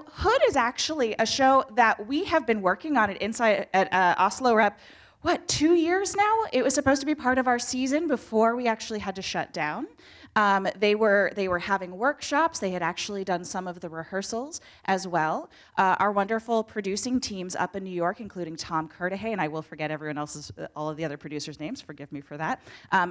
Hood is actually a show that we have been working on at Asolo Rep, 2 years now? It was supposed to be part of our season before we actually had to shut down. They were having workshops. They had actually done some of the rehearsals as well. Our wonderful producing teams up in New York, including Tom Curtahay, and I will forget all of the other producers' names, forgive me for that,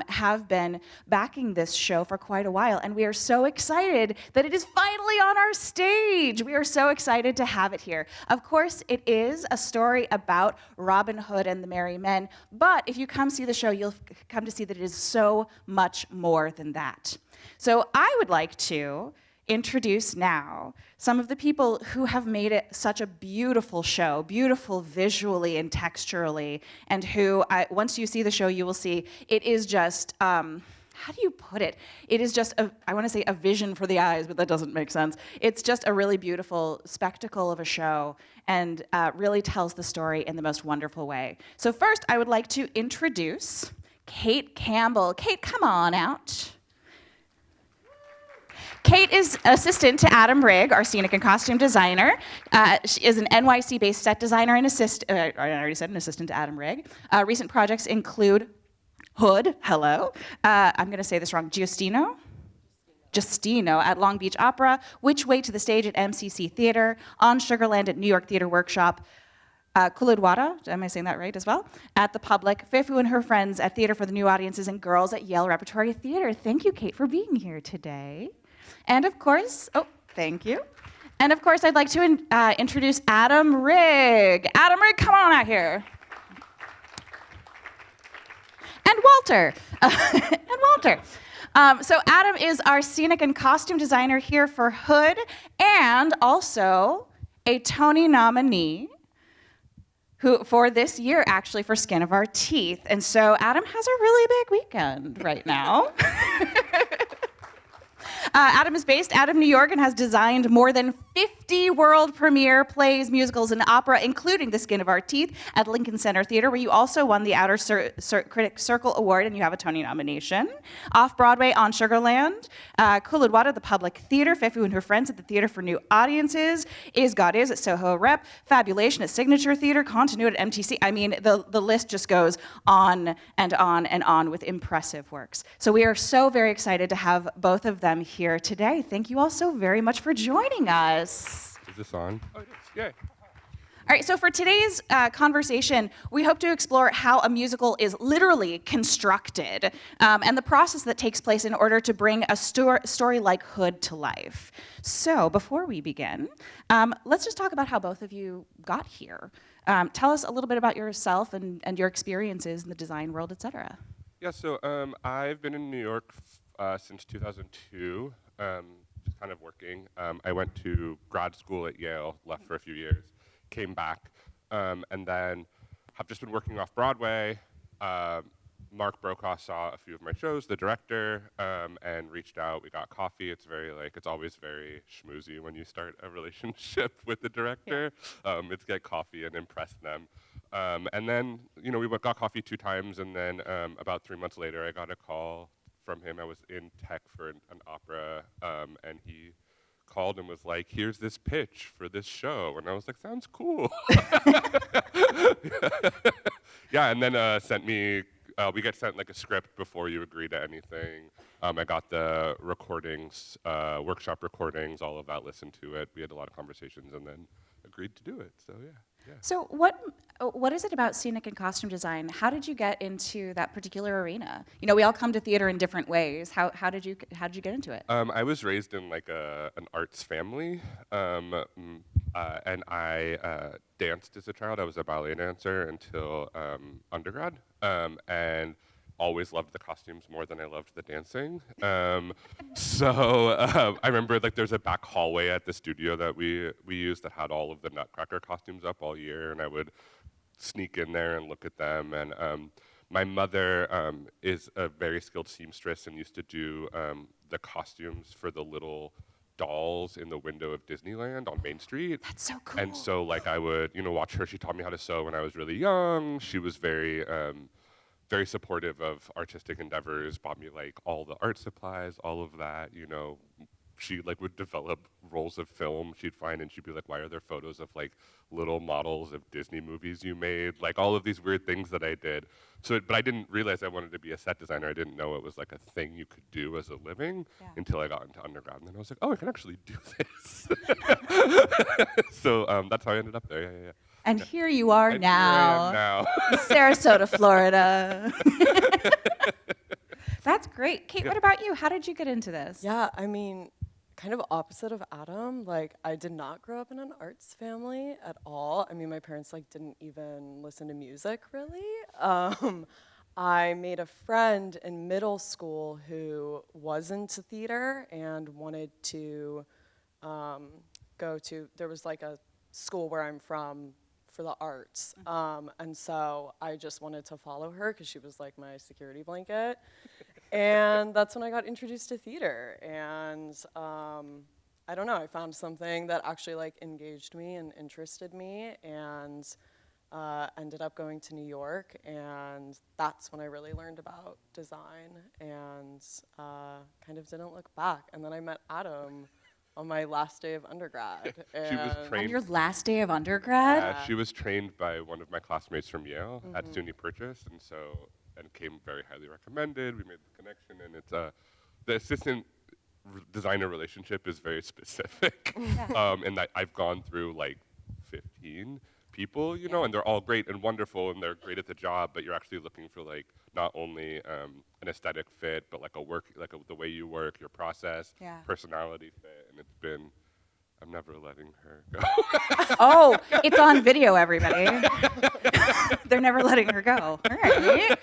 have been backing this show for quite a while. And we are so excited that it is finally on our stage. We are so excited to have it here. Of course, it is a story about Robin Hood and the Merry Men, but if you come see the show, you'll come to see that it is so much more than that. So I would like to introduce now some of the people who have made it such a beautiful show, beautiful visually and texturally, and who, once you see the show, you will see it is just, how do you put it? It is just, I want to say a vision for the eyes, but that doesn't make sense. It's just a really beautiful spectacle of a show and really tells the story in the most wonderful way. So first, I would like to introduce Kate Campbell. Kate, come on out. Kate is assistant to Adam Rigg, our scenic and costume designer. She is an NYC-based set designer and I already said an assistant to Adam Rigg. Recent projects include Hood, hello. I'm going to say this wrong, Giustino at Long Beach Opera, Which Way to the Stage at MCC Theater, On Sugarland at New York Theater Workshop, Kuludwada, am I saying that right as well? At the Public, Fifu and Her Friends at Theater for the New Audiences, and Girls at Yale Repertory Theater. Thank you, Kate, for being here today. And of course, thank you. And of course, I'd like to introduce Adam Rigg. Adam Rigg, come on out here. And Walter. So Adam is our scenic and costume designer here for Hood, and also a Tony nominee who for this year, actually, for Skin of Our Teeth. And so Adam has a really big weekend right now. Adam is based out of New York and has designed more than 50 world premiere plays, musicals, and opera, including The Skin of Our Teeth at Lincoln Center Theater, where you also won the Outer Critics Circle Award and you have a Tony nomination. Off-Broadway on Sugarland, Kuludwada at the Public Theater, Fifu and Her Friends at the Theater for New Audiences, Is God Is at Soho Rep, Fabulation at Signature Theater, Continuity at MTC. I mean, the list just goes on and on and on with impressive works. So we are so very excited to have both of them here today. Thank you all so very much for joining us. Is this on? Oh, it is. Yay. All right, so for today's conversation, we hope to explore how a musical is literally constructed and the process that takes place in order to bring a story like Hood to life. So before we begin, let's just talk about how both of you got here. Tell us a little bit about yourself and your experiences in the design world, et cetera. Yeah, so I've been in New York since 2002, just kind of working. I went to grad school at Yale, left for a few years, came back, and then have just been working off Broadway. Mark Brokaw saw a few of my shows, the director, and reached out. We got coffee. It's always very schmoozy when you start a relationship with the director. Yeah. It's get coffee and impress them. And then, we got coffee 2 times, and then about 3 months later, I got a call from him. I was in tech for an opera, and he called and was like, here's this pitch for this show. And I was like, sounds cool. Yeah, and then sent me, we get sent like a script before you agree to anything. I got the recordings, workshop recordings, all of that, listened to it. We had a lot of conversations and then agreed to do it, so yeah. So what is it about scenic and costume design? How did you get into that particular arena? We all come to theater in different ways. How did you get into it? I was raised in like an arts family, and I danced as a child. I was a ballet dancer until undergrad, and always loved the costumes more than I loved the dancing. So I remember there's a back hallway at the studio that we used that had all of the Nutcracker costumes up all year, and I would sneak in there and look at them. And my mother is a very skilled seamstress and used to do the costumes for the little dolls in the window of Disneyland on Main Street. That's so cool. And so I would watch her. She taught me how to sew when I was really young. She was very supportive of artistic endeavors, bought me all the art supplies, all of that, she like would develop rolls of film she'd find, and she'd be like, why are there photos of like little models of Disney movies you made? Like all of these weird things that I did. So, but I didn't realize I wanted to be a set designer. I didn't know it was like a thing you could do as a living until I got into undergrad. And then I was like, oh, I can actually do this. So that's how I ended up there. Yeah. And here you are And now. here I am now. Sarasota, Florida. That's great. Kate, what about you? How did you get into this? Yeah, I mean, kind of opposite of Adam. Like, I did not grow up in an arts family at all. I mean, my parents like didn't even listen to music really. I made a friend in middle school who was into theater and wanted to go to. There was like a school where I'm from for the arts, and so I just wanted to follow her because she was like my security blanket. And that's when I got introduced to theater. And I don't know, I found something that actually like engaged me and interested me, and ended up going to New York. And that's when I really learned about design, and kind of didn't look back. And then I met Adam on my last day of undergrad. She was On trained. your last day of undergrad? She was trained by one of my classmates from Yale at SUNY Purchase, and came very highly recommended. We made the connection, and it's the assistant designer relationship is very specific. And I've gone through like 15 people, you know, and they're all great and wonderful, and they're great at the job, but you're actually looking for like not only an aesthetic fit, but like the way you work, your process, personality fit, and it's been. I'm never letting her go. Oh, it's on video, everybody. They're never letting her go. All right.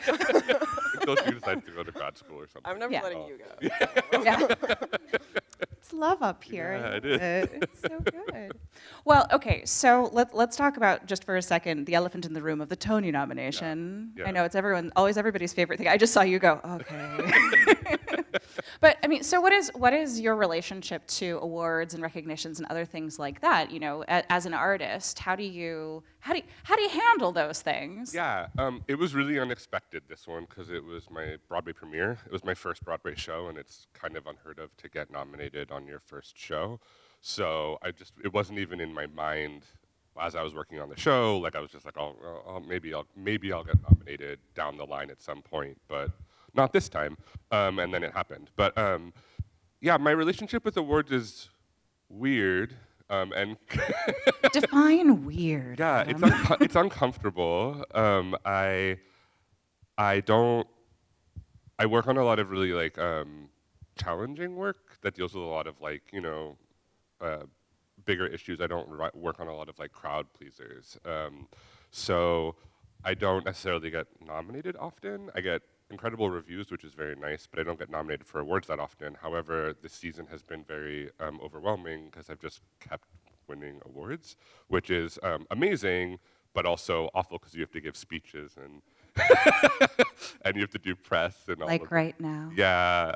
Until she decides to go to grad school or something. I'm never letting you go. Yeah. It's love up here. Yeah, it isn't is. It's so good. Well, okay, so let's talk about, just for a second, the elephant in the room of the Tony nomination. Yeah. I know it's always everybody's favorite thing. I just saw you go, okay. But I mean, so what is your relationship to awards and recognitions and other things like that? You know, as an artist, how do you handle those things? Yeah, it was really unexpected, this one, because it was my Broadway premiere. It was my first Broadway show, and it's kind of unheard of to get nominated on your first show. So it wasn't even in my mind as I was working on the show. Like I was just like, maybe I'll get nominated down the line at some point, but not this time. And then it happened. But yeah, my relationship with awards is weird. And Define weird. yeah, it's uncomfortable. I work on a lot of really like challenging work that deals with a lot of like, you know, bigger issues. I don't work on a lot of like crowd pleasers. So I don't necessarily get nominated often. I get incredible reviews, which is very nice, but I don't get nominated for awards that often. However, this season has been very overwhelming because I've just kept winning awards, which is amazing, but also awful because you have to give speeches and and you have to do press and all. Like right now. Yeah,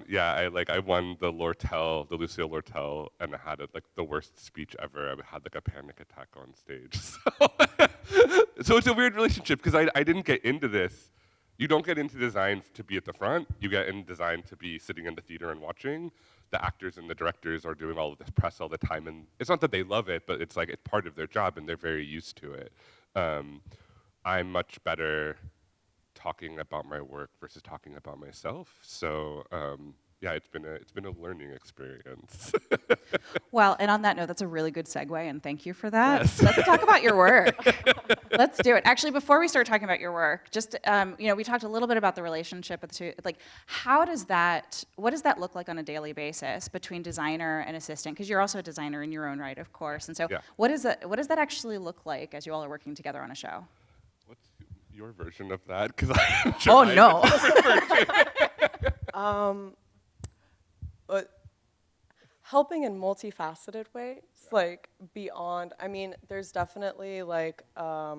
yeah. I won the Lucille Lortel, and I had like the worst speech ever. I had like a panic attack on stage. So it's a weird relationship because I didn't get into this. You don't get into design to be at the front. You get in design to be sitting in the theater and watching. The actors and the directors are doing all of this press all the time, and it's not that they love it, but it's like it's part of their job, and they're very used to it. I'm much better talking about my work versus talking about myself. So yeah, it's been a learning experience. Well, and on that note, that's a really good segue, and thank you for that. Yes. Let's talk about your work. Let's do it. Actually, before we start talking about your work, just you know, we talked a little bit about the relationship with the two. Like, what does that look like on a daily basis between designer and assistant? Because you're also a designer in your own right, of course. And so, what does that actually look like as you all are working together on a show? What's your version of that? Because I'm sure no. But helping in multifaceted ways, like beyond, I mean, there's definitely like a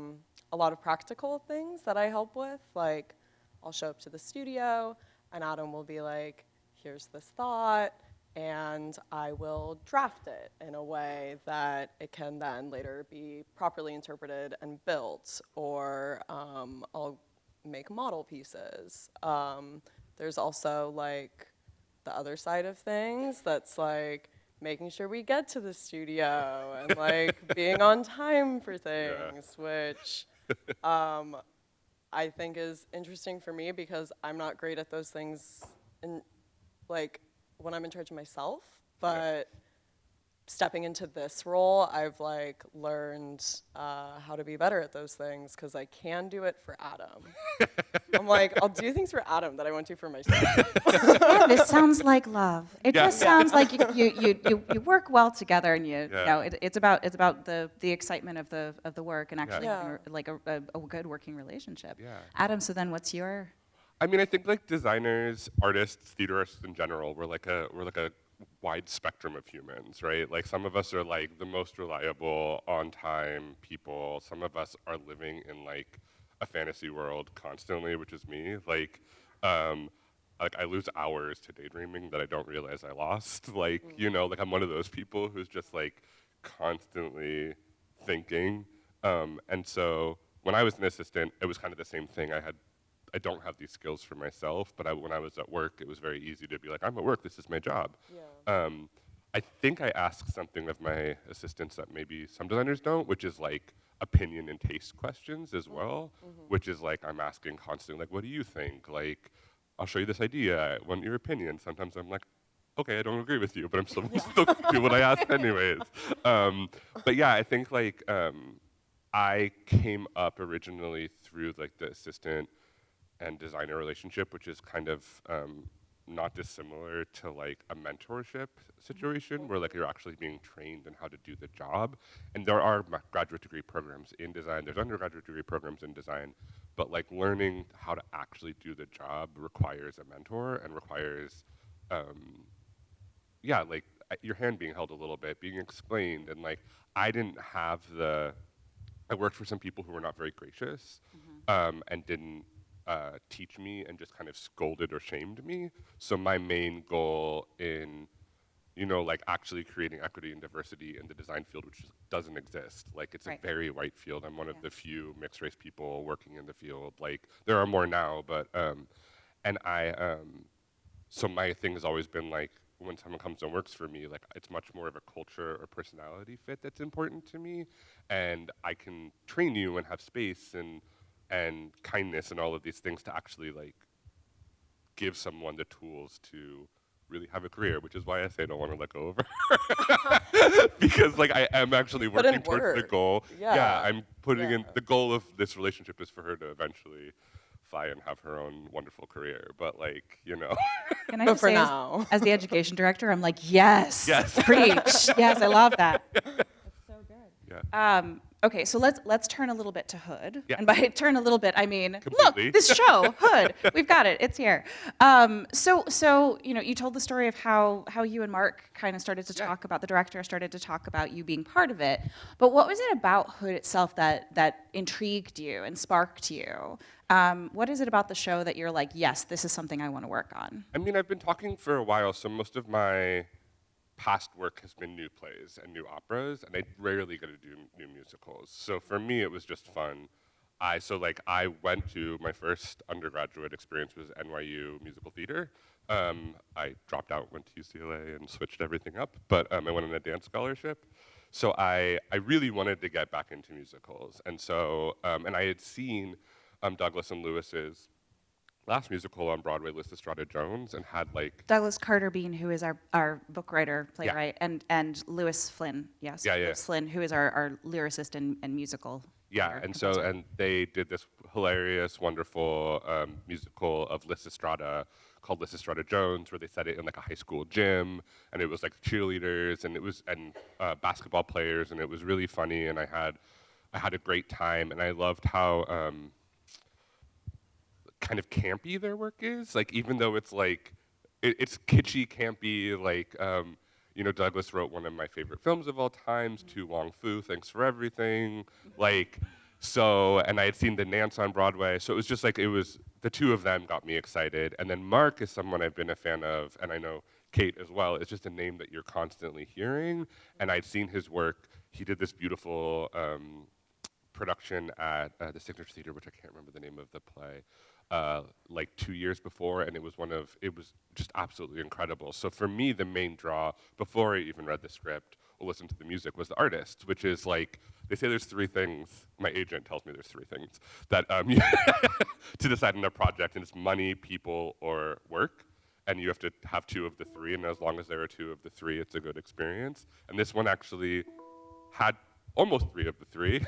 lot of practical things that I help with. Like I'll show up to the studio and Adam will be like, here's this thought, and I will draft it in a way that it can then later be properly interpreted and built, or I'll make model pieces. There's also like the other side of things that's like making sure we get to the studio and like being on time for things, which I think is interesting for me because I'm not great at those things in like when I'm in charge of myself, but stepping into this role, I've like learned how to be better at those things because I can do it for Adam. I'm like, I'll do things for Adam that I won't do for myself. And this sounds like love. It just sounds like you work well together, and you know it's about the excitement of the work and actually having like a good working relationship. Yeah. Adam, so then what's your? I mean, I think like designers, artists, theater artists in general, we're like a wide spectrum of humans, right? Like some of us are like the most reliable, on time people. Some of us are living in like a fantasy world constantly, which is me. Like I lose hours to daydreaming that I don't realize I lost. Like, you know, like I'm one of those people who's just like constantly thinking. And so when I was an assistant, it was kind of the same thing. I don't have these skills for myself, but when I was at work, it was very easy to be like, I'm at work, this is my job. Yeah. I think I ask something of my assistants that maybe some designers don't, which is like opinion and taste questions as well, which is like I'm asking constantly, like, what do you think? Like, I'll show you this idea, I want your opinion. Sometimes I'm like, okay, I don't agree with you, but I'm still do what I asked anyways. But yeah, I think like I came up originally through like the assistant and designer relationship, which is kind of not dissimilar to like a mentorship situation where like you're actually being trained in how to do the job. And there are graduate degree programs in design, there's undergraduate degree programs in design, but like learning how to actually do the job requires a mentor and requires, like your hand being held a little bit, being explained. And like, I worked for some people who were not very gracious and didn't teach me and just kind of scolded or shamed me. So my main goal in, you know, like actually creating equity and diversity in the design field, which just doesn't exist. Like it's a very white field. I'm one of the few mixed race people working in the field. Like there are more now, but, so my thing has always been like, when someone comes and works for me, like it's much more of a culture or personality fit that's important to me. And I can train you and have space and kindness and all of these things to actually like give someone the tools to really have a career, which is why I say I don't want to let go of her. Because like I am actually working towards the goal. Yeah, I'm putting in, the goal of this relationship is for her to eventually fly and have her own wonderful career. But like, you know. Can I just say, as the education director, I'm like, yes, preach. Yes, I love that. That's so good. Yeah. Okay, so let's turn a little bit to Hood. Yeah. And by turn a little bit, I mean, Completely. look, this show, Hood, we've got it, it's here. So you know, you told the story of how you and Mark kind of started to talk about, the director started to talk about you being part of it. But what was it about Hood itself that intrigued you and sparked you? What is it about the show that you're like, yes, this is something I want to work on? I mean, I've been talking for a while, so most of my past work has been new plays and new operas, and I rarely get to do new musicals. So for me, it was just fun. I went to, my first undergraduate experience was NYU musical theater. I dropped out, went to UCLA, and switched everything up, but I went on a dance scholarship. So I really wanted to get back into musicals. And so, and I had seen Douglas and Lewis's last musical on Broadway, Lysistrata Jones, and had like Douglas Carter Bean, who is our book writer, playwright, and Lewis Flynn, yes, Lewis Flynn, who is our lyricist and musical. And so and they did this hilarious, wonderful musical of Lysistrata called Lysistrata Jones, where they set it in like a high school gym, and it was like cheerleaders and basketball players, and it was really funny, and I had a great time, and I loved how kind of campy their work is. Like, even though it's like, it's kitschy, campy, like, you know, Douglas wrote one of my favorite films of all times, To Wong Fu, Thanks for Everything. Like, so, and I had seen the Nance on Broadway, so it was just like, the two of them got me excited. And then Mark is someone I've been a fan of, and I know Kate as well. It's just a name that you're constantly hearing, and I'd seen his work. He did this beautiful production at the Signature Theater, which I can't remember the name of the play, like 2 years before, and it was just absolutely incredible. So for me, the main draw, before I even read the script or listened to the music, was the artist, which is like, they say there's 3 things, my agent tells me there's 3 things, that to decide on a project, and it's money, people, or work. And you have to have 2 of the 3, and as long as there are 2 of the 3, it's a good experience. And this one actually had almost 3 of the 3,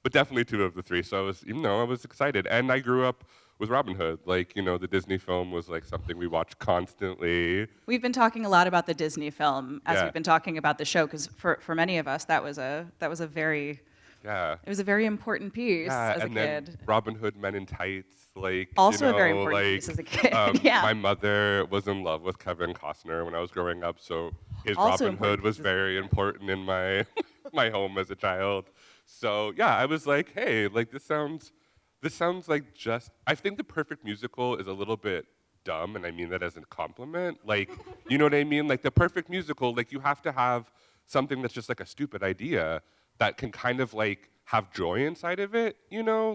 but definitely 2 of the 3. So I was excited. And I grew up with Robin Hood. Like, the Disney film was like something we watched constantly. We've been talking a lot about the Disney film as Yeah. we've been talking about the show, because for many of us, that was a very Yeah. it was a very important piece as a and kid. then Robin Hood Men in Tights, like Also a very important piece as a kid. Yeah. My mother was in love with Kevin Costner when I was growing up, so his Also Robin important Hood was piece as a very important in my my home as a child. So yeah, I was like, hey, like this sounds like just. I think the perfect musical is a little bit dumb, and I mean that as a compliment. Like, you know what I mean? Like the perfect musical, like you have to have something that's just like a stupid idea that can kind of like have joy inside of it,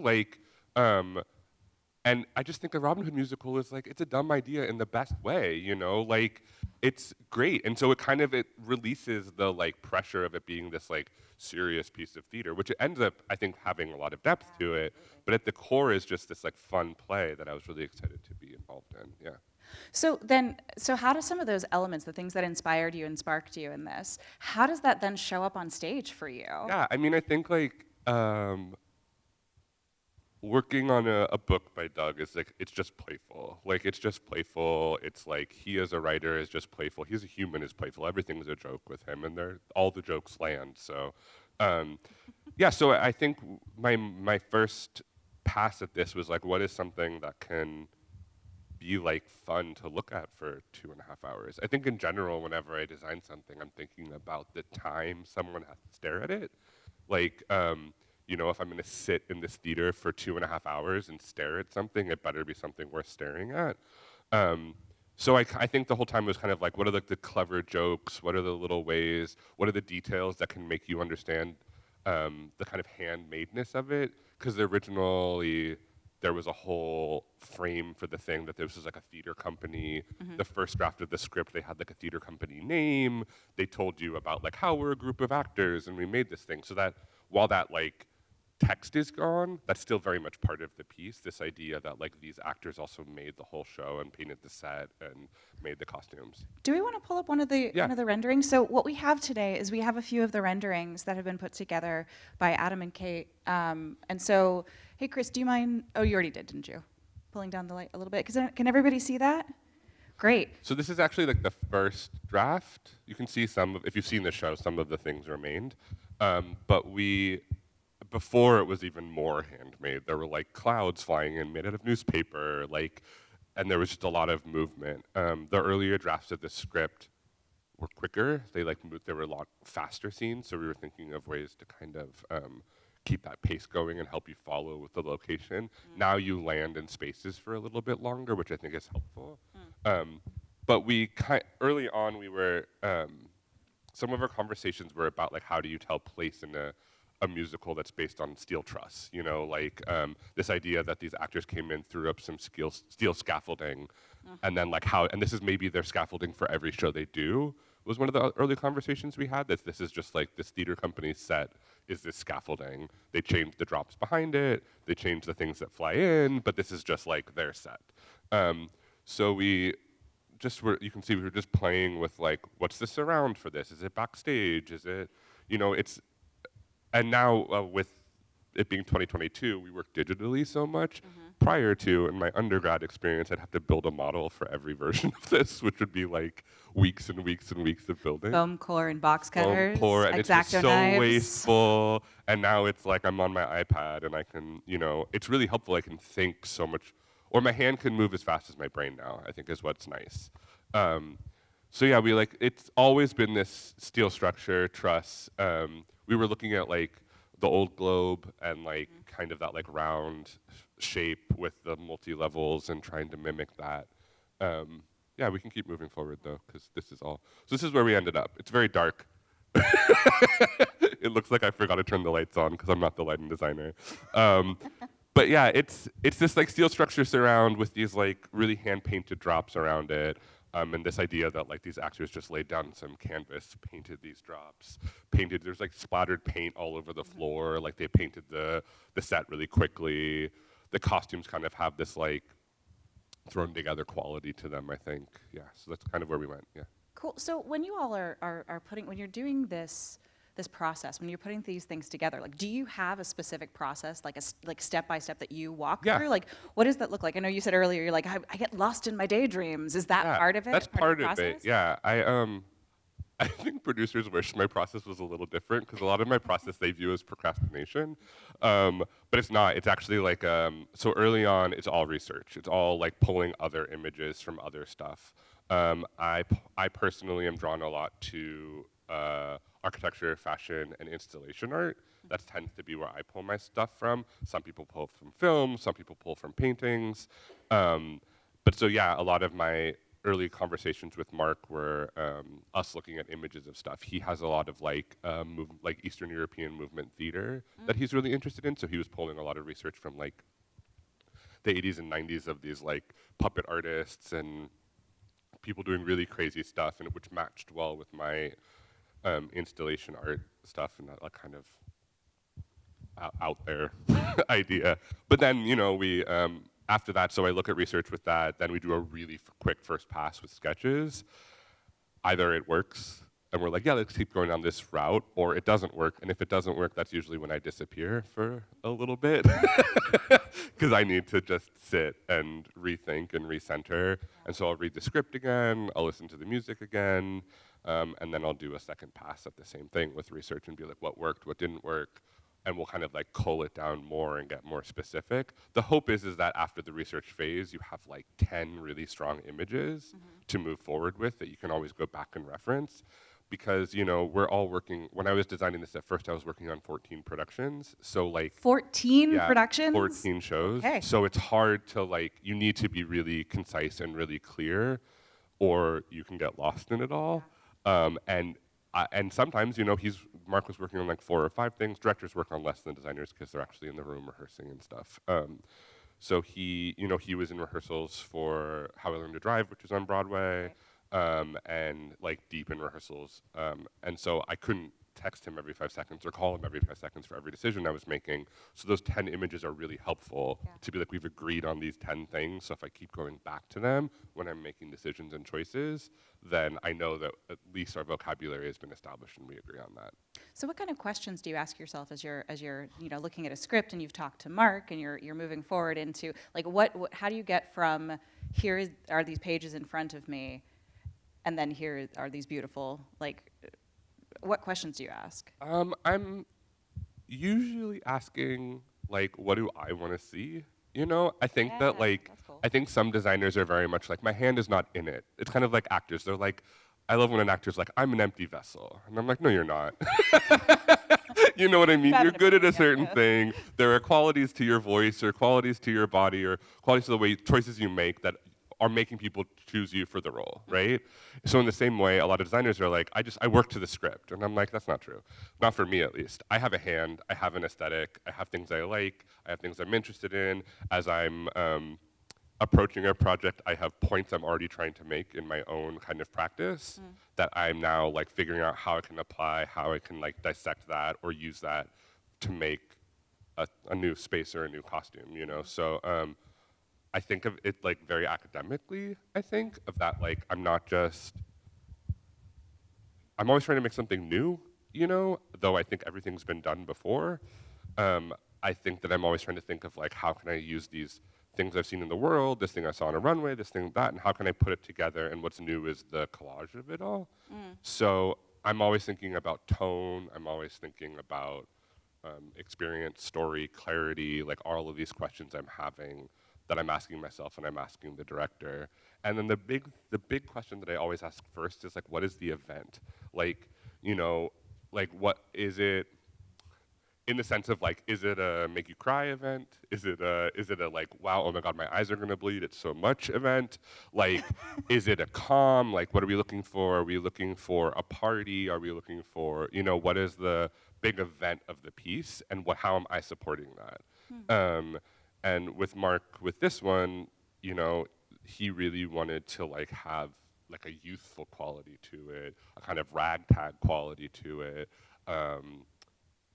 like, and I just think the Robin Hood musical is like, it's a dumb idea in the best way, like, it's great. And so it releases the like pressure of it being this like serious piece of theater, which it ends up, I think, having a lot of depth to it, but at the core is just this like fun play that I was really excited to be involved in, yeah. So how do some of those elements, the things that inspired you and sparked you in this, how does that then show up on stage for you? Yeah, I mean, I think like working on a book by Doug is like, it's just playful. Like, it's just playful. It's like he as a writer is just playful. He's a human is playful. Everything's a joke with him, and all the jokes land. So, yeah, so I think my first pass at this was like, what is something that can be like fun to look at for 2.5 hours. I think in general, whenever I design something, I'm thinking about the time someone has to stare at it. Like, if I'm going to sit in this theater for 2.5 hours and stare at something, it better be something worth staring at. So I think the whole time it was kind of like, what are the clever jokes? What are the little ways? What are the details that can make you understand the kind of handmadeness of it? Because originally, there was a whole frame for the thing that this was like a theater company. Mm-hmm. The first draft of the script, they had like a theater company name. They told you about like how we're a group of actors and we made this thing. So that while that like text is gone, that's still very much part of the piece. This idea that like these actors also made the whole show and painted the set and made the costumes. Do we want to pull up one of the renderings? So what we have today is we have a few of the renderings that have been put together by Adam and Kate. And so, hey, Chris, do you mind? Oh, you already did, didn't you? Pulling down the light a little bit. Can everybody see that? Great. So this is actually like the first draft. You can see if you've seen the show, some of the things remained. But before it was even more handmade. There were like clouds flying in made out of newspaper, and there was just a lot of movement. The earlier drafts of the script were quicker. There were a lot faster scenes, so we were thinking of ways to kind of keep that pace going and help you follow with the location. Now you land in spaces for a little bit longer, which I think is helpful. But early on, we were some of our conversations were about like how do you tell place in a musical that's based on steel truss, this idea that these actors came in, threw up some steel scaffolding, and then and this is maybe their scaffolding for every show they do, was one of the early conversations we had, that this is just like this theater company's set is this scaffolding. They changed the drops behind it, they changed the things that fly in, but this is just like their set. So you can see we were just playing with like, what's the surround for this? Is it backstage? Is it, and now with it being 2022, we work digitally so much. Prior to, in my undergrad experience, I'd have to build a model for every version of this, which would be like weeks and weeks and weeks of building. Foam core and box cutters, Foam core, and it's just so knives. wasteful. And now it's like I'm on my iPad and I can, it's really helpful. I can think so much, or my hand can move as fast as my brain now, I think is what's nice. So yeah, it's always been this steel structure, truss. We were looking at like the old globe and like kind of that like round shape with the multi-levels and trying to mimic that. Yeah, we can keep moving forward though, because this is where we ended up. It's very dark. It looks like I forgot to turn the lights on because I'm not the lighting designer. But yeah, it's this like steel structure surround with these like really hand painted drops around it. And this idea that like these actors just laid down some canvas, painted these drops, there's like splattered paint all over the floor, like they painted the set really quickly. The costumes kind of have this like thrown together quality to them, I think. Yeah, so that's kind of where we went, yeah. Cool. So when you all are putting, when you're doing this process, when you're putting these things together, like, do you have a specific process, like step by step that you walk through? Like, what does that look like? I know you said earlier, you're like, I get lost in my daydreams. Is that part of it? That's part of it. Yeah, I think producers wish my process was a little different because a lot of my process they view as procrastination, but it's not. It's actually like so early on, it's all research. It's all like pulling other images from other stuff. I personally am drawn a lot to architecture, fashion, and installation art. That tends to be where I pull my stuff from. Some people pull from film, some people pull from paintings. But so yeah, a lot of my early conversations with Mark were us looking at images of stuff. He has a lot of like Eastern European movement theater that he's really interested in. So he was pulling a lot of research from like the 80s and 90s of these like puppet artists and people doing really crazy stuff, and which matched well with my installation art stuff and that like kind of out there idea. But then, you know, we after that, so I look at research with that, then we do a really quick first pass with sketches. Either it works, and we're like, yeah, let's keep going down this route, or it doesn't work, and if it doesn't work, that's usually when I disappear for a little bit, because I need to just sit and rethink and recenter, and so I'll read the script again, I'll listen to the music again, and then I'll do a second pass at the same thing with research and be like, what worked, what didn't work, and we'll kind of like cull it down more and get more specific. The hope is that after the research phase, you have like 10 really strong images to move forward with that you can always go back and reference. Because, you know, we're all working, when I was designing this at first, I was working on 14 productions. So like 14 productions? 14 shows. Okay. So it's hard to like, you need to be really concise and really clear, or you can get lost in it all. And sometimes, you know, Mark was working on like 4 or 5 things. Directors work on less than designers because they're actually in the room rehearsing and stuff. So he was in rehearsals for How I Learned to Drive, which is on Broadway, and like deep in rehearsals. And so I couldn't text him every 5 seconds or call him every 5 seconds for every decision I was making. So those 10 images are really helpful to be like, we've agreed on these 10 things. So if I keep going back to them when I'm making decisions and choices, then I know that at least our vocabulary has been established and we agree on that. So what kind of questions do you ask yourself as you're you know, looking at a script and you've talked to Mark and you're moving forward into like how do you get from are these pages in front of me, and then here are these beautiful, like, what questions do you ask? I'm usually asking like, what do I want to see? You know, I think that like, cool. I think some designers are very much like, my hand is not in it. It's kind of like actors. They're like, I love when an actor's like, I'm an empty vessel. And I'm like, no, you're not. You know what I mean? You're good at a certain thing. There are qualities to your voice or qualities to your body or qualities to the way choices you make that are making people choose you for the role, right? So in the same way, a lot of designers are like, I work to the script. And I'm like, that's not true. Not for me, at least. I have a hand, I have an aesthetic, I have things I like, I have things I'm interested in. As I'm approaching a project, I have points I'm already trying to make in my own kind of practice that I'm now like figuring out how I can apply, how I can like dissect that or use that to make a new space or a new costume, you know? So, I think of it like very academically, I think, of that like I'm always trying to make something new, you know, though I think everything's been done before. I think that I'm always trying to think of like, how can I use these things I've seen in the world, this thing I saw on a runway, this thing, that, and how can I put it together, and what's new is the collage of it all. So I'm always thinking about tone, I'm always thinking about experience, story, clarity, like all of these questions I'm having that I'm asking myself and I'm asking the director. And then the big question that I always ask first is like, what is the event? Like, you know, like what is it, in the sense of like, is it a make you cry event? Is it a like, wow, oh my God, my eyes are gonna bleed, it's so much event? Like, is it a calm? Like, what are we looking for? Are we looking for a party? Are we looking for, you know, what is the big event of the piece, and how am I supporting that? And with Mark, with this one, you know, he really wanted to like have like a youthful quality to it, a kind of ragtag quality to it,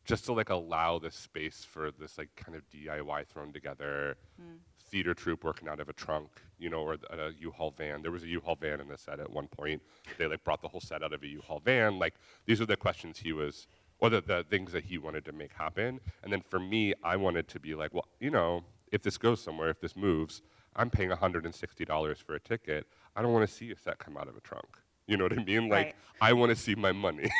just to like allow this space for this like kind of DIY thrown together theater troupe working out of a trunk, you know, or a U-Haul van. There was a U-Haul van in the set at one point. They like brought the whole set out of a U-Haul van. Like these are the questions he was, or the things that he wanted to make happen. And then for me, I wanted to be like, well, you know, if this goes somewhere, if this moves, I'm paying $160 for a ticket. I don't want to see a set come out of a trunk. You know what I mean? Like, Right. I want to see my money.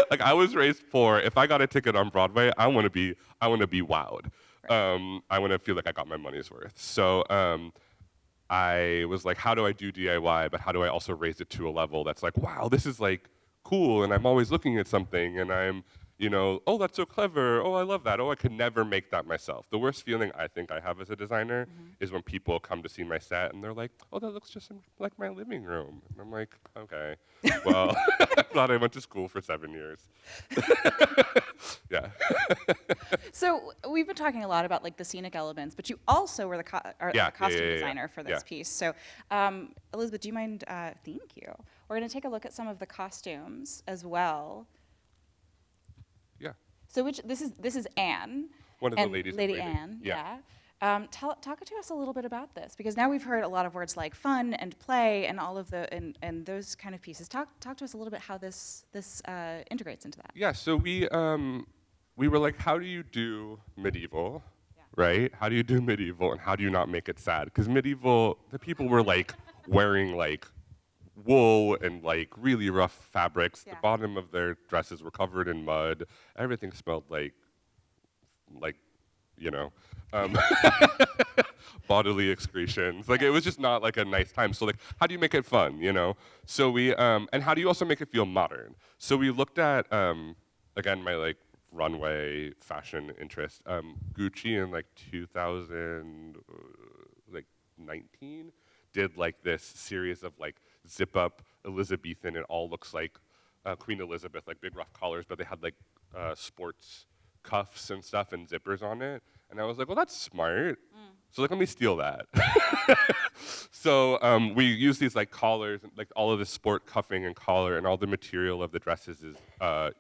Like, I was raised poor. If I got a ticket on Broadway, I want to be wowed. Right. I want to feel like I got my money's worth. So I was like, how do I do DIY, but how do I also raise it to a level that's like, wow, this is like cool, and I'm always looking at something, and I'm, you know, oh, that's so clever. Oh, I love that. Oh, I could never make that myself. The worst feeling I think I have as a designer is when people come to see my set and they're like, oh, that looks just like my living room. And I'm like, okay, well, I thought I went to school for 7 years. Yeah. So we've been talking a lot about like the scenic elements, but you also were the costume designer for this piece. So Elizabeth, do you mind? Thank you. We're going to take a look at some of the costumes as well. Yeah. So this is Anne. One of the ladies in Lady waiting. Anne. Yeah. Talk to us a little bit about this, because now we've heard a lot of words like fun and play and all of the and those kind of pieces. Talk to us a little bit how this integrates into that. Yeah, so we were like, how do you do medieval, right? How do you do medieval, and how do you not make it sad? Because medieval, the people were like wearing like wool and like really rough fabrics. Yeah. The bottom of their dresses were covered in mud. Everything smelled like you know, bodily excretions. Like it was just not like a nice time. So like, how do you make it fun, you know? So we, and how do you also make it feel modern? So we looked at, again, my like runway fashion interest. Gucci in like 2019 did like this series of like zip up Elizabethan. It all looks like Queen Elizabeth, like big rough collars, but they had like sports cuffs and stuff and zippers on it. And I was like, well, that's smart. So like, let me steal that. So we use these like collars, and like all of the sport cuffing and collar, and all the material of the dresses is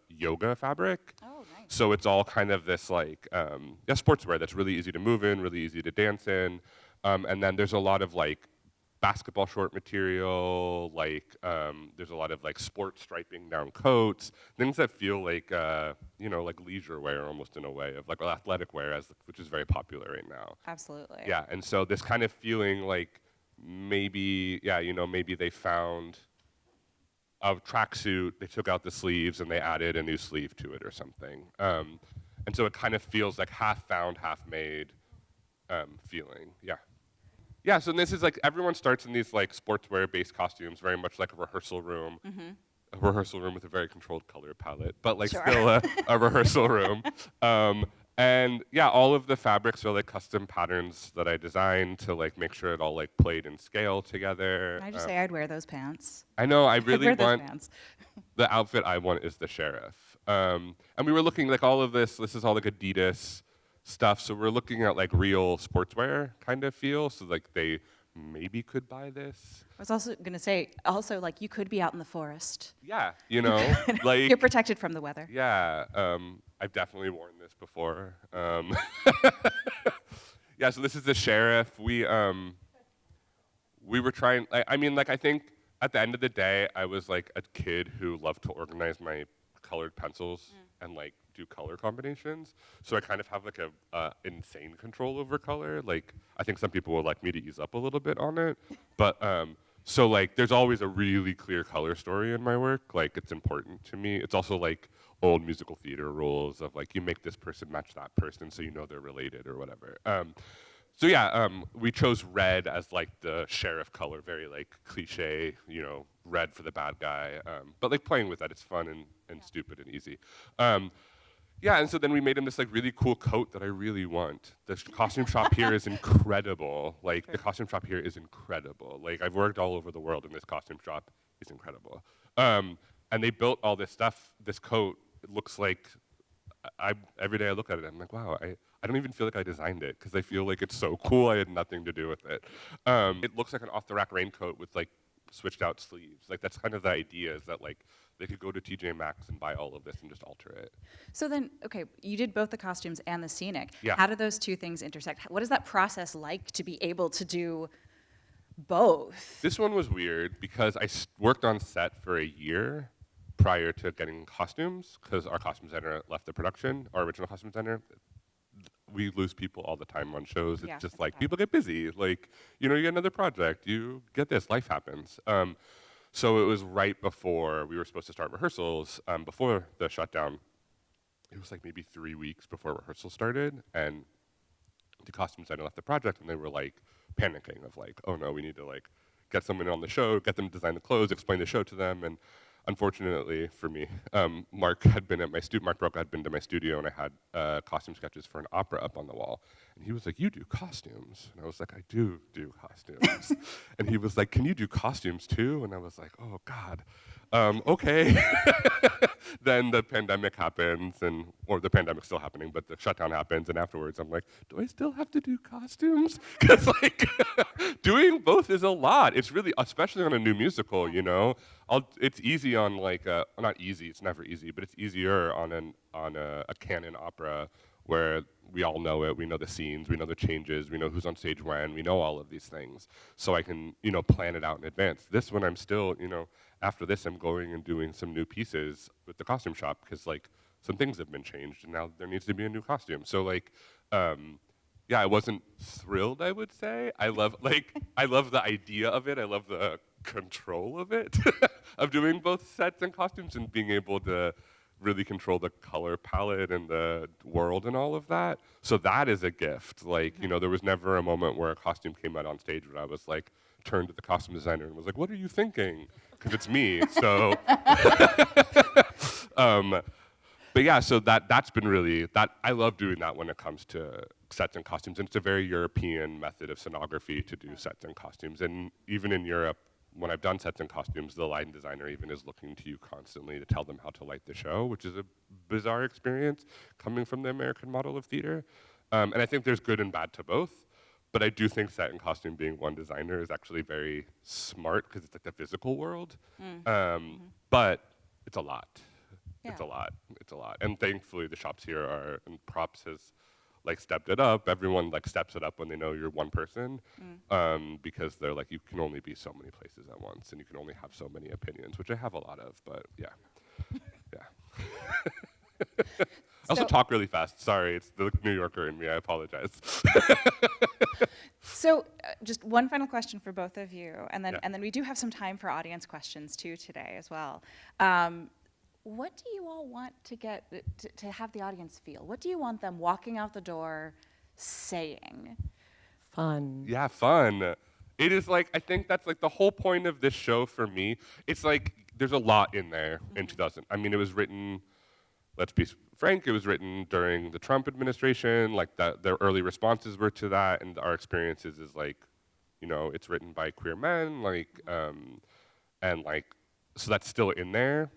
yoga fabric. Oh, nice. So it's all kind of this like, sportswear that's really easy to move in, really easy to dance in. And then there's a lot of like basketball short material, like there's a lot of like sport striping down coats, things that feel like you know, like leisure wear almost in a way, of like athletic wear, which is very popular right now. Absolutely. Yeah, and so this kind of feeling like maybe, yeah, you know, maybe they found a tracksuit, they took out the sleeves and they added a new sleeve to it or something. And so it kind of feels like half found, half made feeling. Yeah. Yeah, so this is like, everyone starts in these like sportswear-based costumes, very much like a rehearsal room. A rehearsal room with a very controlled color palette, but like Sure. still a rehearsal room. And yeah, all of the fabrics are like custom patterns that I designed to like make sure it all like played in scale together. Can I just say I'd wear those pants? I know, I I'd really wear those want, pants. the outfit I want is the sheriff. And we were looking like all of this is all like Adidas stuff, so we're looking at like real sportswear kind of feel, so like they maybe could buy this. I was also going to say, also, like, you could be out in the forest. Yeah, you know, like You're protected from the weather. yeah, I've definitely worn this before. Yeah, so this is the sheriff. We were trying. I mean, like I think at the end of the day, I was like a kid who loved to organize my colored pencils and like do color combinations. So I kind of have like a insane control over color. Like I think some people would like me to ease up a little bit on it, but so like there's always a really clear color story in my work. Like it's important to me. It's also like old musical theater rules of like you make this person match that person so you know they're related or whatever. So yeah, we chose red as like the sheriff color, very like cliche, you know, red for the bad guy. But like playing with that, it's fun and stupid and easy. Yeah, and so then we made him this like really cool coat that I really want. The costume shop here is incredible. Like the costume shop here is incredible. Like I've worked all over the world and this costume shop is incredible. And they built all this stuff, this coat. it looks like every day I look at it, I'm like, wow, I don't even feel like I designed it because I feel like it's so cool. I had nothing to do with it. It looks like an off-the-rack raincoat with like switched out sleeves. Like that's kind of the idea, is that like they could go to TJ Maxx and buy all of this and just alter it. So then, okay, you did both the costumes and the scenic. Yeah. How do those two things intersect? What is that process like to be able to do both? This one was weird because I worked on set for a year prior to getting costumes, because our costume designer left the production, our original costume designer. We lose people all the time on shows. It's just like people get busy. Like, you know, you get another project, you get this, life happens. So it was right before we were supposed to start rehearsals, before the shutdown. It was like maybe 3 weeks before rehearsal started, and the costume designer left the project, and they were like panicking of like, oh no, we need to like get someone on the show, get them to design the clothes, explain the show to them. And unfortunately for me, Mark Broca had been to my studio, and I had costume sketches for an opera up on the wall. And he was like, you do costumes? And I was like, I do costumes. And he was like, can you do costumes too? And I was like, oh God, okay. Then the pandemic happens, or the pandemic's still happening, but the shutdown happens, and afterwards I'm like, do I still have to do costumes? Because like, doing both is a lot. It's really, especially on a new musical, you know? It's easy on like, not easy, it's never easy, but it's easier on a canon opera where we all know it, we know the scenes, we know the changes, we know who's on stage when, we know all of these things. So I can, you know, plan it out in advance. This one I'm still, you know, after this I'm going and doing some new pieces with the costume shop, because like some things have been changed and now there needs to be a new costume. So like, yeah, I wasn't thrilled, I would say. I love the idea of it. I love the control of it, of doing both sets and costumes and being able to really control the color palette and the world and all of that. So that is a gift. Like, you know, there was never a moment where a costume came out on stage where I was like, turned to the costume designer and was like, what are you thinking? Because it's me, so. But yeah, so that's been really, I love doing that when it comes to sets and costumes. And it's a very European method of scenography to do sets and costumes. And even in Europe, when I've done sets and costumes, the lighting designer even is looking to you constantly to tell them how to light the show, which is a bizarre experience coming from the American model of theater. And I think there's good and bad to both. But I do think set and costume being one designer is actually very smart, because it's like the physical world. But it's a lot. Yeah. It's a lot. And thankfully the shops here and Props has like stepped it up. Everyone like steps it up when they know you're one person, because they're like, you can only be so many places at once and you can only have so many opinions, which I have a lot of, but yeah. I also talk really fast. Sorry, it's the New Yorker in me. I apologize. So, just one final question for both of you, and then we do have some time for audience questions too today as well. What do you all want to have the audience feel? What do you want them walking out the door saying? Fun. Yeah, fun. It is like, I think that's like the whole point of this show for me. It's like there's a lot in there in 2000. I mean, it was written, let's be frank, it was written during the Trump administration. Like their early responses were to that, and our experiences is like, you know, it's written by queer men, like, and like, so that's still in there.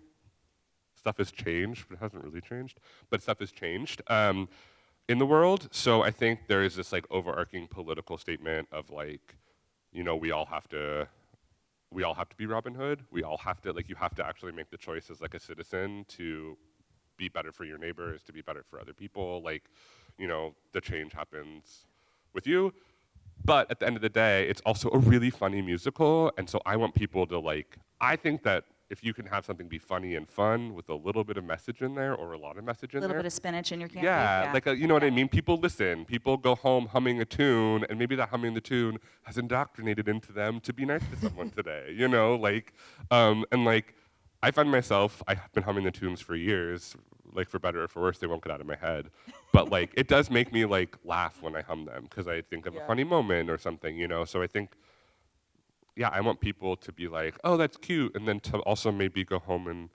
Stuff has changed, but it hasn't really changed. But stuff has changed in the world. So I think there is this like overarching political statement of like, you know, we all have to be Robin Hood. We all have to, like, you have to actually make the choice as like a citizen to be better for your neighbors, to be better for other people. Like, you know, the change happens with you. But at the end of the day, it's also a really funny musical. And so I want people to like, I think that if you can have something be funny and fun with a little bit of message in there, or a lot of message in there. A little bit of spinach in your candy. Yeah, like, you know what I mean? People listen. People go home humming a tune, and maybe that humming the tune has indoctrinated into them to be nice to someone today, you know? Like, and like, I find myself, I've been humming the tunes for years, like for better or for worse, they won't get out of my head. But like, it does make me like laugh when I hum them, because I think of a funny moment or something, you know? So I think, yeah, I want people to be like, oh, that's cute, and then to also maybe go home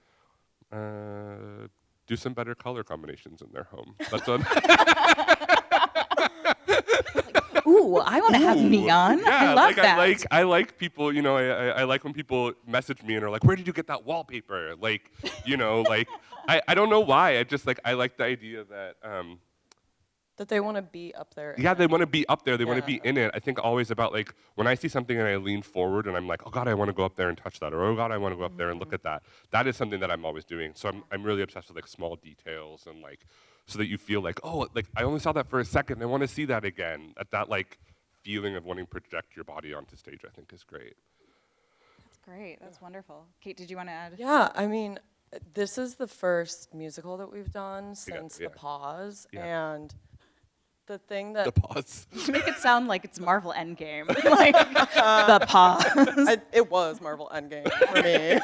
and do some better color combinations in their home. That's what. Ooh, I want to have neon. Yeah, I love that. I like people, you know, I like when people message me and are like, where did you get that wallpaper? Like, you know, like, I don't know why. I just like I like the idea that That they want to be up there. yeah, they want to be up there. They want to be Yeah. in it. I think always about like when I see something and I lean forward and I'm like, oh God, I want to go up there and touch that, or oh God, I want to go up there and look at that. That is something that I'm always doing. So I'm really obsessed with like small details and like so that you feel like, oh, like I only saw that for a second. I want to see that again. That like feeling of wanting to project your body onto stage, I think is great. That's great. That's wonderful. Kate, did you want to add? Yeah, I mean, this is the first musical that we've done since yeah. The Pause, Yeah. and the thing that The pause. You make it sound like it's Marvel Endgame. Like the pause. it was Marvel Endgame for me.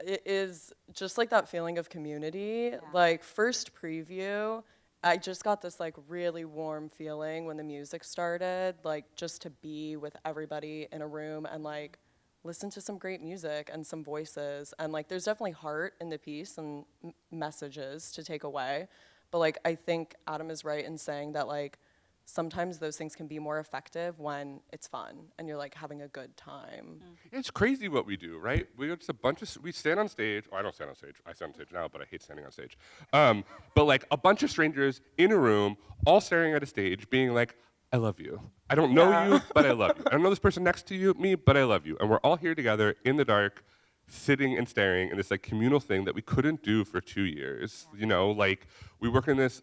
It is just like that feeling of community. Like first preview, I just got this like really warm feeling when the music started, like just to be with everybody in a room and like listen to some great music and some voices. And like there's definitely heart in the piece and messages to take away. But like I think Adam is right in saying that like sometimes those things can be more effective when it's fun and you're like having a good time. It's crazy what we do, right? We're just a bunch of, we stand on stage. Well, I don't stand on stage. I stand on stage now, but I hate standing on stage. But like a bunch of strangers in a room, all staring at a stage, being like, I love you. I don't know you, but I love you. I don't know this person next to me, but I love you. And we're all here together in the dark, sitting and staring in this like communal thing that we couldn't do for 2 years. You know, like we work in this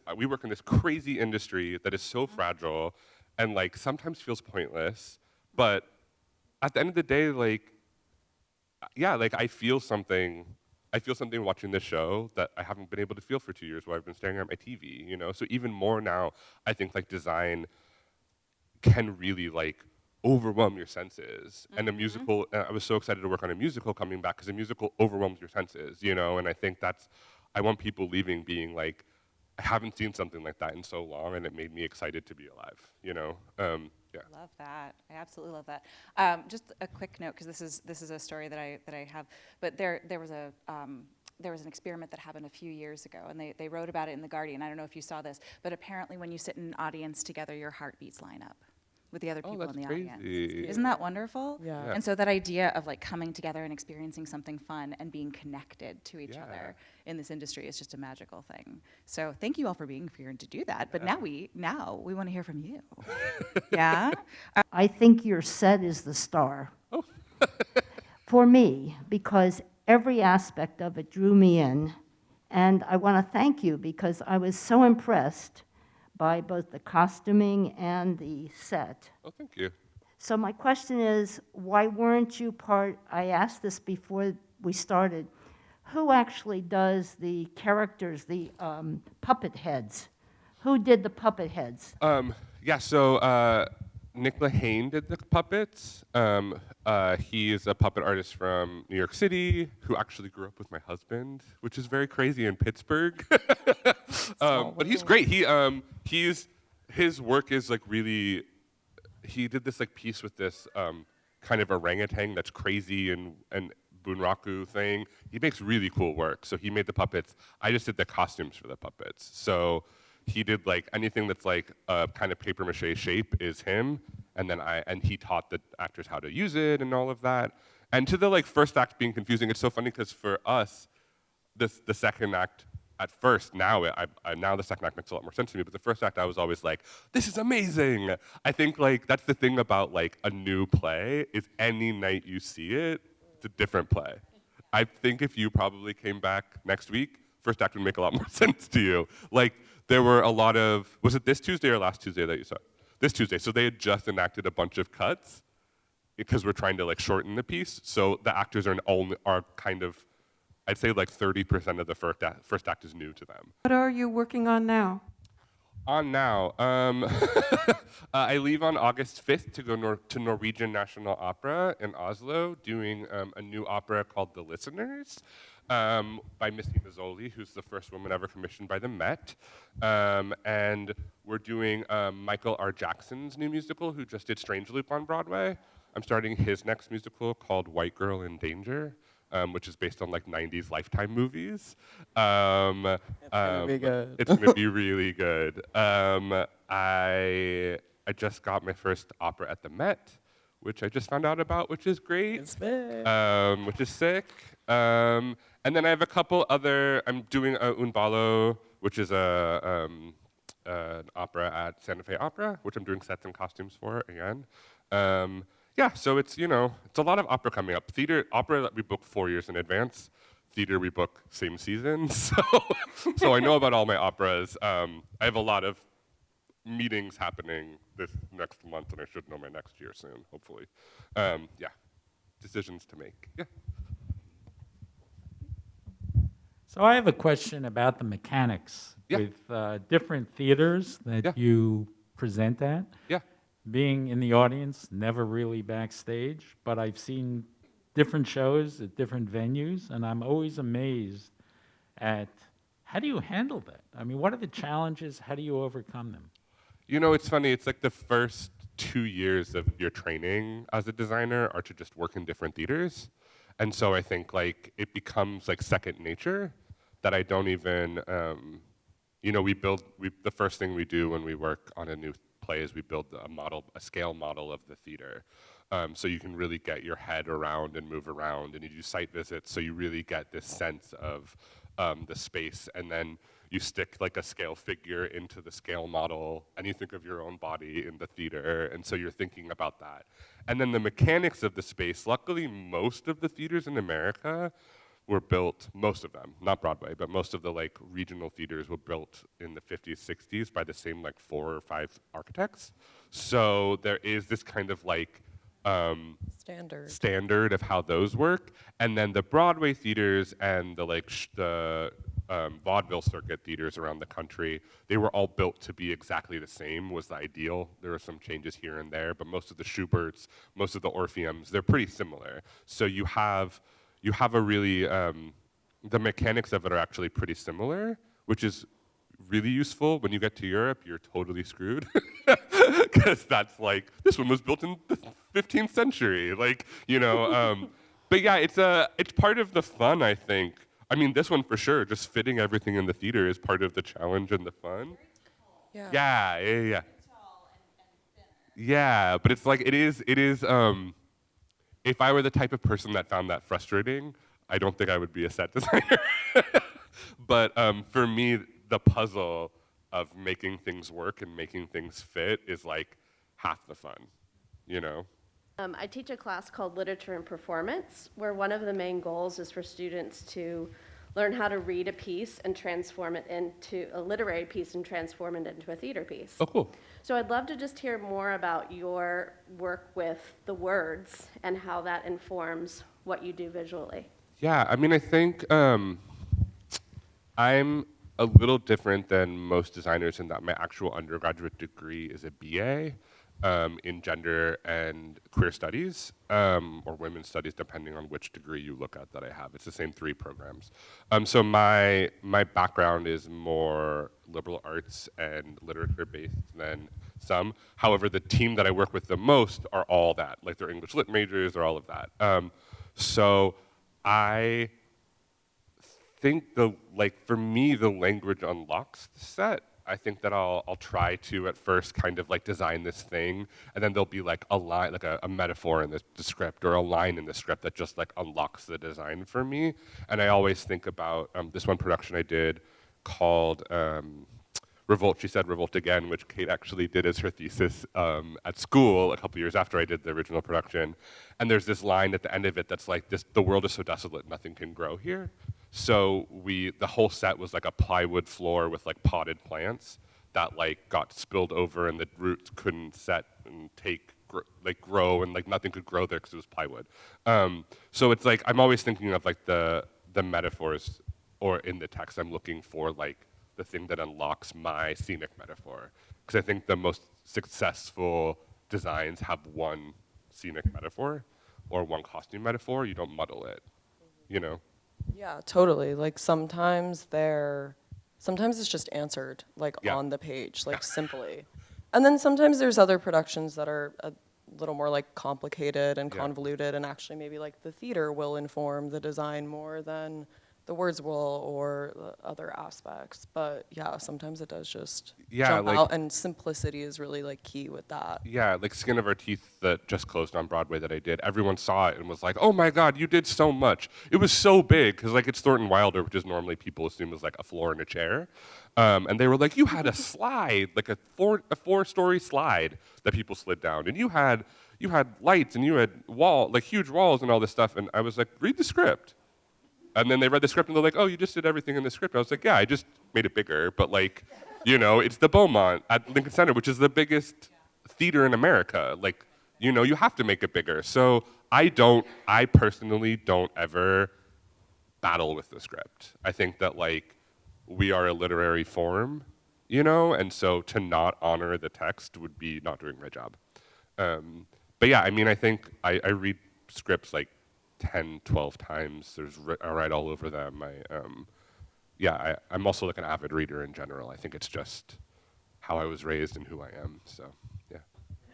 crazy industry that is so fragile and like sometimes feels pointless, but at the end of the day, like, yeah, like I feel something watching this show that I haven't been able to feel for 2 years while I've been staring at my TV, you know? So even more now, I think like design can really like overwhelm your senses. And a musical, I was so excited to work on a musical coming back because a musical overwhelms your senses, you know? And I think I want people leaving being like, I haven't seen something like that in so long, and it made me excited to be alive, you know? Yeah. Love that. I absolutely love that. Just a quick note, because this is a story that I have. But there was an experiment that happened a few years ago, and they wrote about it in The Guardian. I don't know if you saw this, but apparently when you sit in an audience together, your heartbeats line up with the other people in the audience. Isn't that wonderful? Yeah. And so that idea of like coming together and experiencing something fun and being connected to each other in this industry is just a magical thing. So thank you all for being here to do that. But now we want to hear from you. Yeah? I think your set is the star for me, because every aspect of it drew me in. And I want to thank you because I was so impressed by both the costuming and the set. Oh, thank you. So my question is, why weren't you part, I asked this before we started, who actually does the characters, the puppet heads? Who did the puppet heads? So Nick Lehane did the puppets. He is a puppet artist from New York City who actually grew up with my husband, which is very crazy in Pittsburgh. But he's great. His work is like really. He did this like piece with this kind of orangutan that's crazy and bunraku thing. He makes really cool work. So he made the puppets. I just did the costumes for the puppets. So he did like anything that's like a kind of paper mache shape is him, and then he taught the actors how to use it and all of that. And to the like first act being confusing, it's so funny because for us, the second act at first, now the second act makes a lot more sense to me, but the first act I was always like, this is amazing. I think like that's the thing about like a new play is any night you see it, it's a different play. I think if you probably came back next week, first act would make a lot more sense to you. Like there were a lot of, was it this Tuesday or last Tuesday that you saw it? This Tuesday. So they had just enacted a bunch of cuts because we're trying to like shorten the piece. So the actors are kind of, I'd say like 30% of the first act is new to them. What are you working on now? I leave on August 5th to go to Norwegian National Opera in Oslo, doing a new opera called The Listeners by Missy Mazzoli, who's the first woman ever commissioned by the Met. And we're doing Michael R. Jackson's new musical, who just did Strange Loop on Broadway. I'm starting his next musical called White Girl in Danger. Which is based on like 90s Lifetime movies. It's gonna be good. It's gonna be really good. I just got my first opera at the Met, which I just found out about, which is great. It's big. Which is sick. And And then I have a couple other, I'm doing Un Ballo, which is an opera at Santa Fe Opera, which I'm doing sets and costumes for again. Yeah, so it's, it's a lot of opera coming up. Theater, opera that we book 4 years in advance. Theater we book same season, so I know about all my operas. I have a lot of meetings happening this next month, and I should know my next year soon, hopefully. Yeah, decisions to make. Yeah. So I have a question about the mechanics Yeah. with different theaters that Yeah. you present at. Yeah. Being in the audience, never really backstage, but I've seen different shows at different venues, and I'm always amazed at how do you handle that? I mean, what are the challenges? How do you overcome them? It's funny. It's like the first 2 years of your training as a designer are to just work in different theaters. And so I think like it becomes like second nature that I don't even, the first thing we do when we work on a new play is we build a scale model of the theater. So you can really get your head around and move around, and you do site visits so you really get this sense of the space, and then you stick like a scale figure into the scale model, and you think of your own body in the theater, and so you're thinking about that. And then the mechanics of the space, luckily most of the theaters in America were built, most of them, not Broadway, but most of the like regional theaters were built in the 50s, 60s by the same like 4 or 5 architects. So there is this kind of like standard of how those work. And then the Broadway theaters and the like the vaudeville circuit theaters around the country, they were all built to be exactly the same was the ideal. There were some changes here and there, but most of the Schuberts, most of the Orpheums, they're pretty similar. So you have a really, the mechanics of it are actually pretty similar, which is really useful. When you get to Europe, you're totally screwed. Because that's like, this one was built in the 15th century. Like, but yeah, it's part of the fun, I think. I mean, this one for sure, just fitting everything in the theater is part of the challenge and the fun. Yeah. Yeah. Yeah, but it's like, it is, if I were the type of person that found that frustrating, I don't think I would be a set designer. But for me, the puzzle of making things work and making things fit is like half the fun, I teach a class called Literature and Performance, where one of the main goals is for students to learn how to read a piece and transform it into a literary piece and transform it into a theater piece. Oh, cool. So I'd love to just hear more about your work with the words and how that informs what you do visually. Yeah, I mean, I think I'm a little different than most designers in that my actual undergraduate degree is a BA in gender and queer studies, or women's studies, depending on which degree you look at that I have. It's the same 3 programs. So my background is more liberal arts and literature based than some. However, the team that I work with the most are all that, like they're English lit majors or all of that. So I think for me, the language unlocks the set. I think that I'll try to at first kind of like design this thing, and then there'll be like a line, like a metaphor in the script or a line in the script that just like unlocks the design for me. And I always think about this one production I did called Revolt. She said Revolt Again, which Kate actually did as her thesis at school a couple years after I did the original production. And there's this line at the end of it that's like, the world is so desolate, nothing can grow here. So the whole set was like a plywood floor with like potted plants that like got spilled over, and the roots couldn't set and grow, and like nothing could grow there because it was plywood. So it's like I'm always thinking of like the metaphors, or in the text I'm looking for like the thing that unlocks my scenic metaphor, because I think the most successful designs have one scenic metaphor or one costume metaphor. You don't muddle it, Yeah, totally. Like sometimes it's just answered like on the page, like simply. And then sometimes there's other productions that are a little more like complicated and convoluted, and actually maybe like the theater will inform the design more than the words will or the other aspects. But yeah, sometimes it does just Yeah, jump like- out, and simplicity is really like key with that. Yeah, like Skin of Our Teeth that just closed on Broadway that I did. Everyone saw it and was like, "Oh my God, you did so much! It was so big," because like it's Thornton Wilder, which is normally people assume is like a floor and a chair, and they were like, "You had a slide, like a four-story slide that people slid down, and you had lights and you had huge walls and all this stuff." And I was like, "Read the script." And then they read the script and they're like, "Oh, you just did everything in the script." I was like, "Yeah, I just made it bigger, but like, it's the Beaumont at Lincoln Center, which is the biggest theater in America. Like, you have to make it bigger." So I personally don't ever battle with the script. I think that like we are a literary form, and so to not honor the text would be not doing my job. But yeah, I mean, I think I read scripts like 10, 12 times. I write all over them. I'm also like an avid reader in general. I think it's just how I was raised and who I am. So, yeah.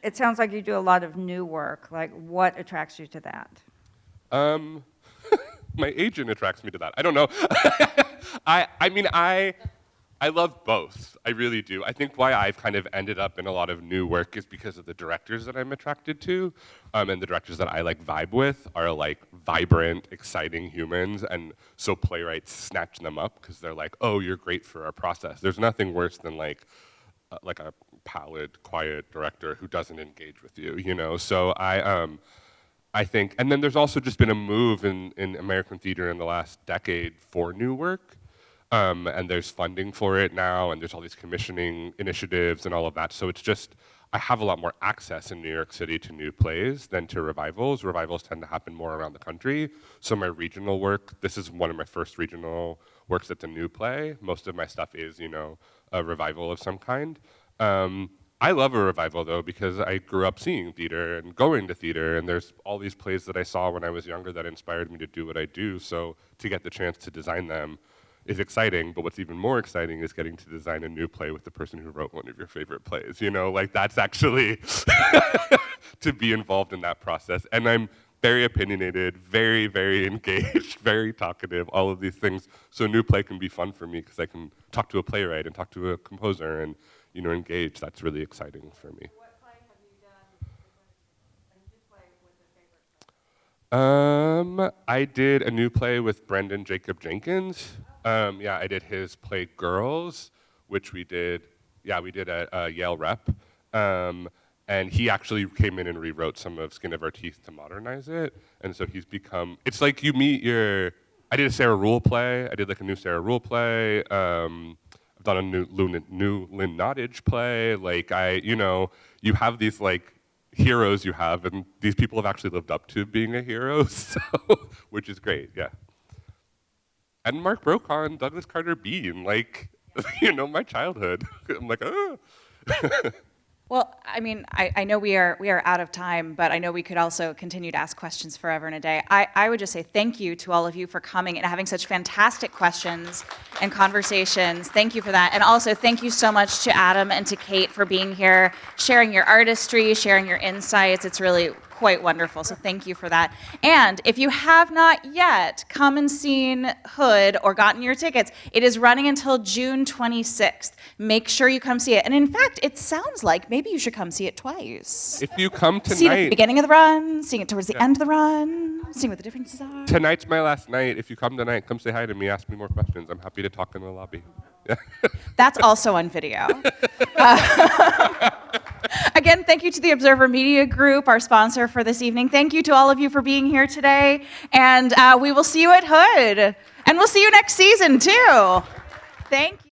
It sounds like you do a lot of new work. Like, what attracts you to that? My agent attracts me to that. I don't know. I love both. I really do. I think why I've kind of ended up in a lot of new work is because of the directors that I'm attracted to, and the directors that I like vibe with are like vibrant, exciting humans, and so playwrights snatch them up because they're like, "Oh, you're great for our process." There's nothing worse than like a pallid, quiet director who doesn't engage with you, So I think, and then there's also just been a move in American theater in the last decade for new work. And there's funding for it now, and there's all these commissioning initiatives and all of that. So it's just, I have a lot more access in New York City to new plays than to revivals. Revivals tend to happen more around the country. So my regional work, this is one of my first regional works that's a new play. Most of my stuff is, a revival of some kind. I love a revival, though, because I grew up seeing theater and going to theater, and there's all these plays that I saw when I was younger that inspired me to do what I do. So to get the chance to design them is exciting, but what's even more exciting is getting to design a new play with the person who wrote one of your favorite plays. Like that's actually to be involved in that process. And I'm very opinionated, very, very engaged, very talkative, all of these things. So a new play can be fun for me because I can talk to a playwright and talk to a composer and, engage. That's really exciting for me. What play have you done? A new play with a favorite play? I did a new play with Brendan Jacob Jenkins. I did his play Girls, which we did at Yale Rep. And he actually came in and rewrote some of Skin of Our Teeth to modernize it. And so he's become, it's like you meet I did a Sarah Rule play. I did like a new Sarah Rule play. I've done a new Lynn Nottage play. Like you have these like heroes you have, and these people have actually lived up to being a hero, so, which is great, yeah. And Mark Brokaw and Douglas Carter Bean, like, my childhood. I'm like, oh. Well, I mean, I know we are out of time, but I know we could also continue to ask questions forever and a day. I would just say thank you to all of you for coming and having such fantastic questions and conversations. Thank you for that. And also thank you so much to Adam and to Kate for being here, sharing your artistry, sharing your insights. It's really quite wonderful, so thank you for that. And if you have not yet come and seen Hood or gotten your tickets, it is running until June 26th. Make sure you come see it. And in fact, it sounds like maybe you should come see it twice. If you come tonight. See it at the beginning of the run, seeing it towards the end of the run, seeing what the differences are. Tonight's my last night. If you come tonight, come say hi to me, ask me more questions. I'm happy to talk in the lobby. Yeah. That's also on video. Again, thank you to the Observer Media Group, our sponsor for this evening. Thank you to all of you for being here today. And we will see you at Hood. And we'll see you next season, too. Thank you.